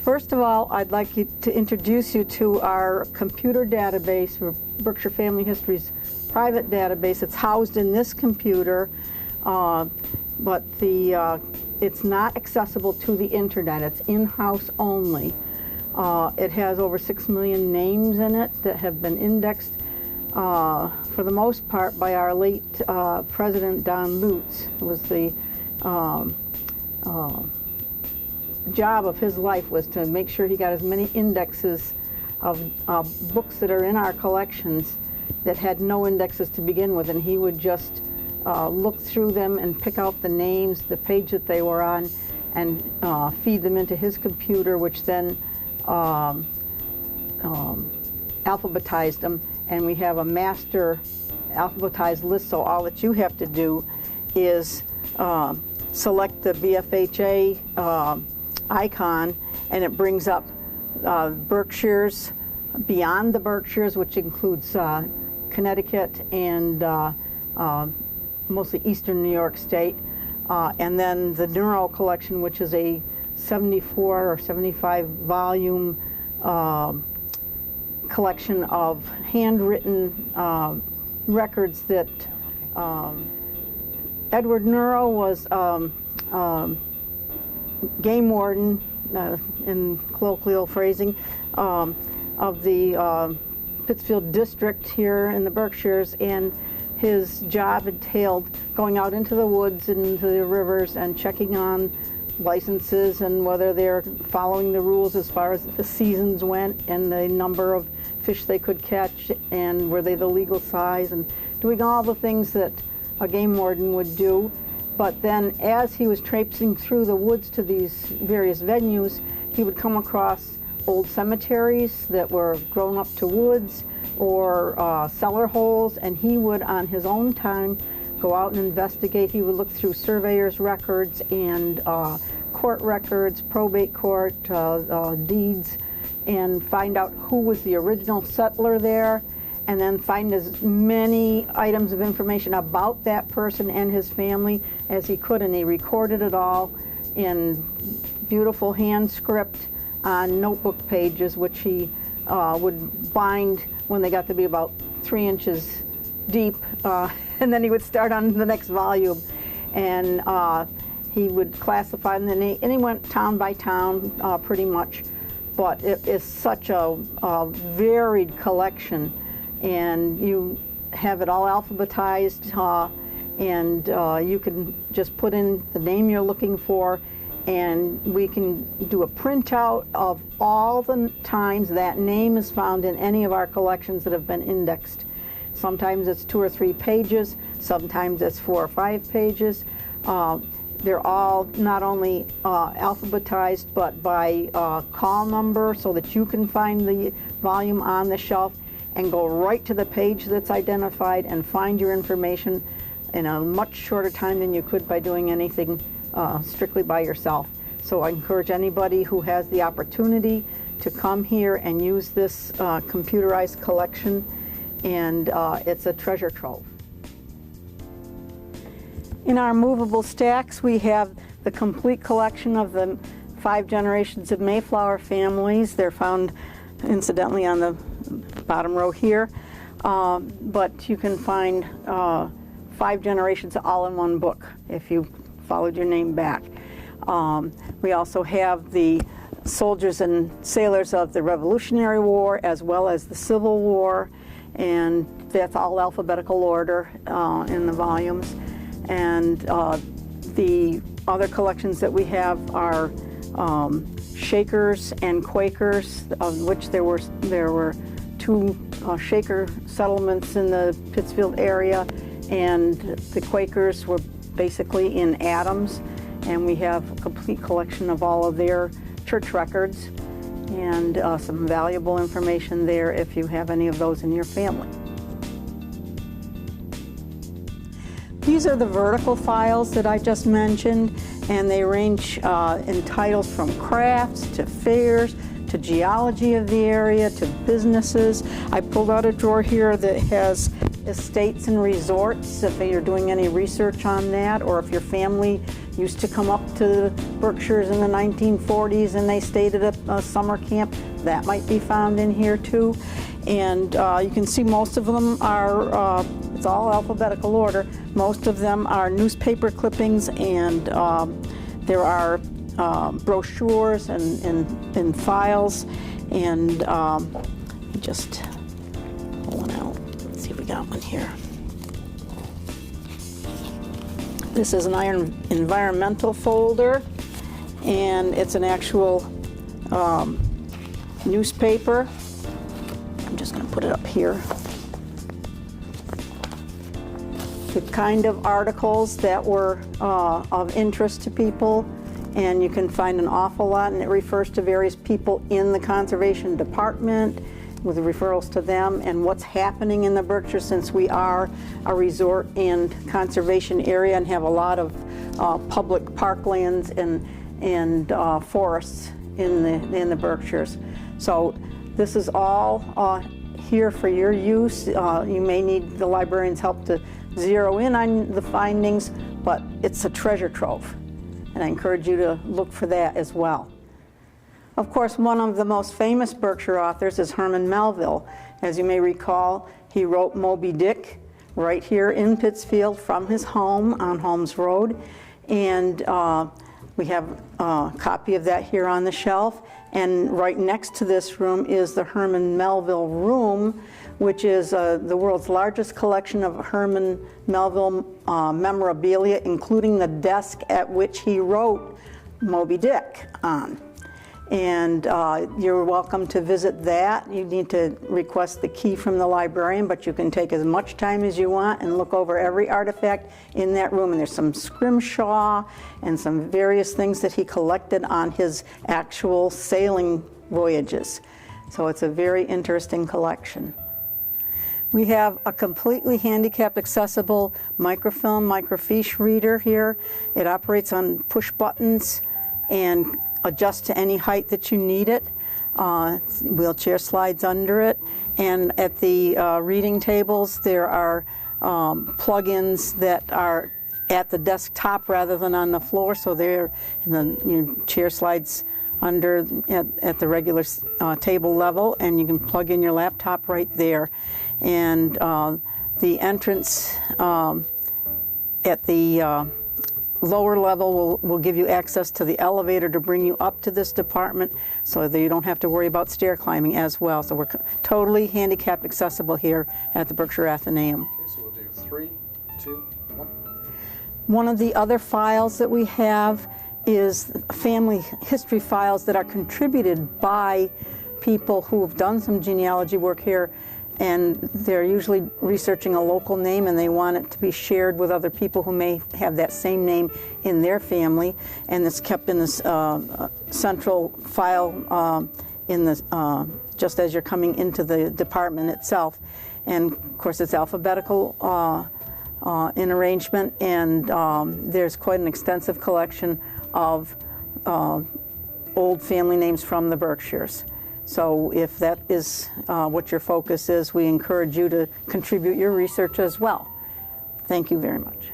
First of all, I'd like to introduce you to our computer database for Berkshire Family History's private database. It's housed in this computer, but it's not accessible to the internet. It's in-house only. It has over 6 million names in it that have been indexed for the most part by our late President Don Lutz, who was the job of his life was to make sure he got as many indexes of books that are in our collections that had no indexes to begin with, and he would just look through them and pick out the names, the page that they were on, and feed them into his computer, which then alphabetized them, and we have a master alphabetized list, so all that you have to do is select the BFHA icon, and it brings up Berkshires, beyond the Berkshires, which includes Connecticut and mostly eastern New York State, and then the Neuro collection, which is a 74 or 75 volume collection of handwritten records that Edward Neuro was game warden, in colloquial phrasing, of the Pittsfield district here in the Berkshires, and his job entailed going out into the woods and into the rivers and checking on licenses and whether they're following the rules as far as the seasons went and the number of fish they could catch and were they the legal size, and doing all the things that a game warden would do. But then as he was traipsing through the woods to these various venues, he would come across old cemeteries that were grown up to woods or cellar holes, and he would, on his own time, go out and investigate. He would look through surveyors' records and court records, probate court, deeds, and find out who was the original settler there, and then find as many items of information about that person and his family as he could, and he recorded it all in beautiful hand script on notebook pages, which he would bind when they got to be about 3 inches deep, and then he would start on the next volume, and he would classify them, and he went town by town pretty much, but it is such a varied collection, and you have it all alphabetized, and you can just put in the name you're looking for, and we can do a printout of all the times that name is found in any of our collections that have been indexed. Sometimes it's 2 or 3 pages, sometimes it's 4 or 5 pages. They're all not only alphabetized, but by call number, so that you can find the volume on the shelf and go right to the page that's identified and find your information in a much shorter time than you could by doing anything strictly by yourself. So I encourage anybody who has the opportunity to come here and use this computerized collection, and it's a treasure trove. In our movable stacks, we have the complete collection of the 5 generations of Mayflower families. They're found incidentally on the bottom row here, but you can find 5 generations all in one book if you followed your name back. We also have the soldiers and sailors of the Revolutionary War as well as the Civil War, and that's all alphabetical order in the volumes. And the other collections that we have are Shakers and Quakers, of which there were 2 Shaker settlements in the Pittsfield area, and the Quakers were basically in Adams, and we have a complete collection of all of their church records and some valuable information there if you have any of those in your family. These are the vertical files that I just mentioned, and they range in titles from crafts to fairs to geology of the area to businesses. I pulled out a drawer here that has estates and resorts, if you're doing any research on that, or if your family used to come up to the Berkshires in the 1940s and they stayed at a summer camp. That might be found in here too. And you can see most of them are, it's all alphabetical order, most of them are newspaper clippings, and there are brochures and files, and just pull one out. Let's see if we got one here. This is an environmental folder, and it's an actual newspaper. I'm just going to put it up here. The kind of articles that were of interest to people, and you can find an awful lot, and it refers to various people in the conservation department with referrals to them and what's happening in the Berkshire, since we are a resort and conservation area and have a lot of public parklands and forests in the Berkshires. So this is all here for your use. You may need the librarian's help to zero in on the findings, but it's a treasure trove, and I encourage you to look for that as well. Of course, one of the most famous Berkshire authors is Herman Melville. As you may recall, he wrote Moby Dick right here in Pittsfield from his home on Holmes Road, and we have a copy of that here on the shelf. And right next to this room is the Herman Melville Room, which is the world's largest collection of Herman Melville memorabilia, including the desk at which he wrote Moby Dick on. And you're welcome to visit that. You need to request the key from the librarian, but you can take as much time as you want and look over every artifact in that room. And there's some scrimshaw and some various things that he collected on his actual sailing voyages. So it's a very interesting collection. We have a completely handicap accessible microfilm, microfiche reader here. It operates on push buttons and adjust to any height that you need it. Wheelchair slides under it. And at the reading tables, there are plug-ins that are at the desktop rather than on the floor, so they're in the chair slides under at the regular table level, and you can plug in your laptop right there. And the entrance at the lower level will give you access to the elevator to bring you up to this department, so that you don't have to worry about stair climbing as well. So we're totally handicap accessible here at the Berkshire Athenaeum. Okay, so we'll do 3, 2, 1. One of the other files that we have is family history files that are contributed by people who have done some genealogy work here, and they're usually researching a local name and they want it to be shared with other people who may have that same name in their family, and it's kept in this central file in the just as you're coming into the department itself. And of course it's alphabetical in arrangement, and there's quite an extensive collection of old family names from the Berkshires. So if that is what your focus is, we encourage you to contribute your research as well. Thank you very much.